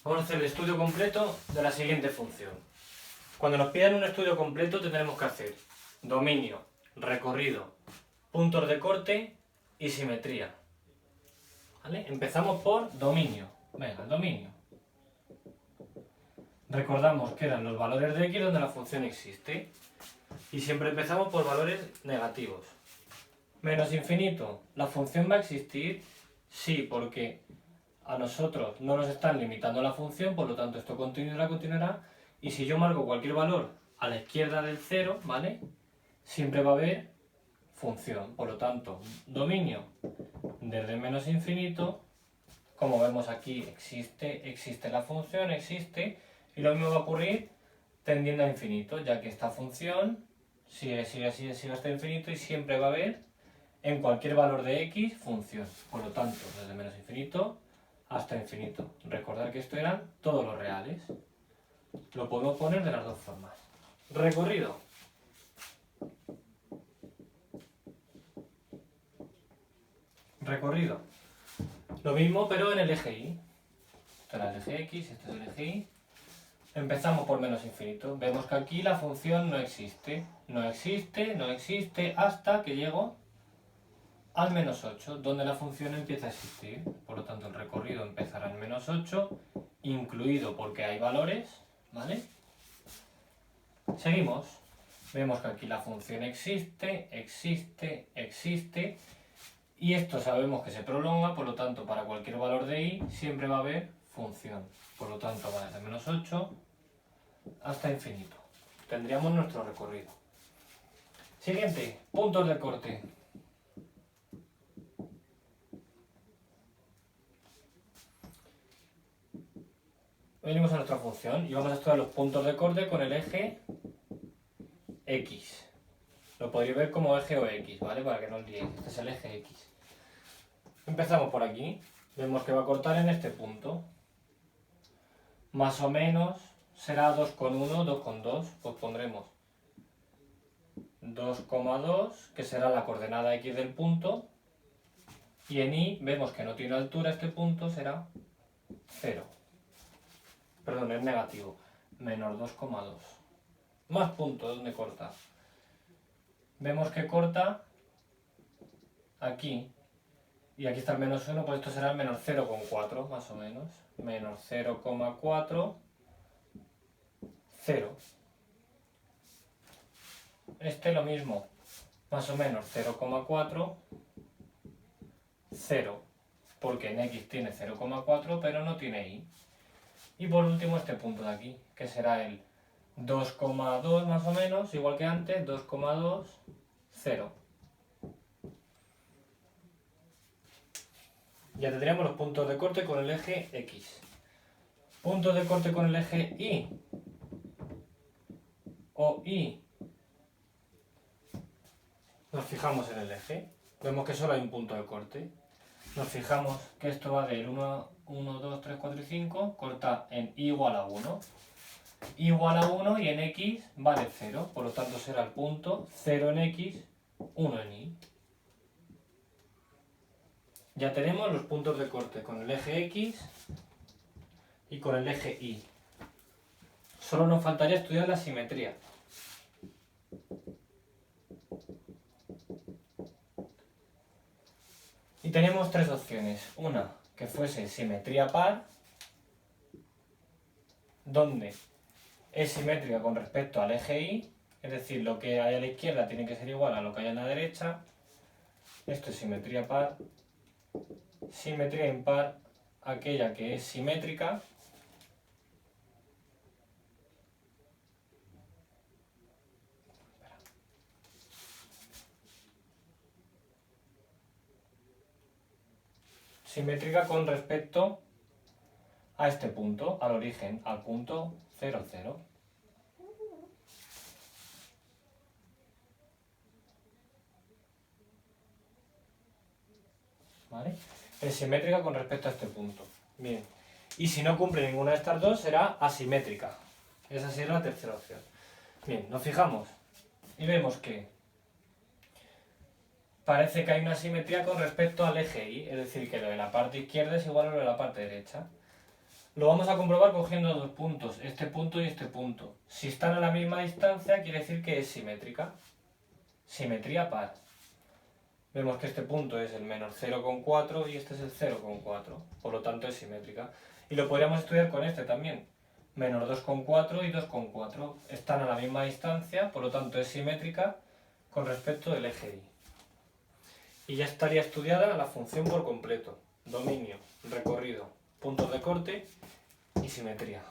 Vamos a hacer el estudio completo de la siguiente función. Cuando nos pidan un estudio completo tenemos que hacer dominio, recorrido, puntos de corte y simetría. ¿Vale? Empezamos por dominio. Venga, dominio. Recordamos que eran los valores de x donde la función existe. Y siempre empezamos por valores negativos. Menos infinito. ¿La función va a existir? Sí, porque a nosotros no nos están limitando la función, por lo tanto esto continuará. Y si yo marco cualquier valor a la izquierda del 0, ¿vale? Siempre va a haber función. Por lo tanto, dominio desde menos infinito, como vemos aquí, existe la función, existe, y lo mismo va a ocurrir tendiendo a infinito, ya que esta función sigue hasta infinito y siempre va a haber en cualquier valor de x función. Por lo tanto, desde menos infinito hasta infinito. Recordad que esto eran todos los reales. Lo podemos poner de las dos formas. Recorrido. Recorrido. Lo mismo, pero en el eje y. Esto era el eje x, esto es el eje y. Empezamos por menos infinito. Vemos que aquí la función no existe. No existe hasta que llego al menos 8, donde la función empieza a existir. Por lo tanto, el recorrido empezará en menos 8, incluido porque hay valores, ¿vale? Seguimos. Vemos que aquí la función existe, y esto sabemos que se prolonga, por lo tanto, para cualquier valor de y siempre va a haber función. Por lo tanto, va desde menos 8 hasta infinito. Tendríamos nuestro recorrido. Siguiente, puntos de corte. Venimos a nuestra función y vamos a estudiar los puntos de corte con el eje X. Lo podréis ver como eje o X, ¿vale? Para que no os liéis. Este es el eje X. Empezamos por aquí. Vemos que va a cortar en este punto. Más o menos será 2,1, 2,2. Pues pondremos 2,2, que será la coordenada X del punto. Y en Y vemos que no tiene altura este punto, será 0. Perdón, es negativo. Menos 2,2. Más puntos, ¿dónde corta? Vemos que corta aquí. Y aquí está el menos 1, pues esto será el menos 0,4 más o menos. Menos 0,4, 0. Este lo mismo. Más o menos 0,4, 0. Porque en X tiene 0,4, pero no tiene Y. Y por último este punto de aquí, que será el 2,2 más o menos, igual que antes, 2,2, 0. Ya tendríamos los puntos de corte con el eje X. Puntos de corte con el eje Y. O Y. Nos fijamos en el eje. Vemos que solo hay un punto de corte. Nos fijamos que esto va del 1, 2, 3, 4 y 5. Corta en Y igual a 1. Y igual a 1 y en X vale 0. Por lo tanto será el punto 0 en X, 1 en Y. Ya tenemos los puntos de corte con el eje X y con el eje Y. Solo nos faltaría estudiar la simetría. Y tenemos tres opciones. Una, que fuese simetría par, donde es simétrica con respecto al eje Y, es decir, lo que hay a la izquierda tiene que ser igual a lo que hay a la derecha. Esto es simetría par. Simetría impar, aquella que es simétrica con respecto a este punto, al origen, al punto 0, 0. ¿Vale? Es simétrica con respecto a este punto. Bien. Y si no cumple ninguna de estas dos, será asimétrica. Esa será la tercera opción. Bien, nos fijamos y vemos que parece que hay una simetría con respecto al eje Y, es decir, que lo de la parte izquierda es igual a lo de la parte derecha. Lo vamos a comprobar cogiendo dos puntos, este punto y este punto. Si están a la misma distancia, quiere decir que es simétrica. Simetría par. Vemos que este punto es el menos 0,4 y este es el 0,4. Por lo tanto es simétrica. Y lo podríamos estudiar con este también. Menos 2,4 y 2,4. Están a la misma distancia, por lo tanto es simétrica con respecto del eje Y. Y ya estaría estudiada la función por completo. Dominio, recorrido, puntos de corte y simetría.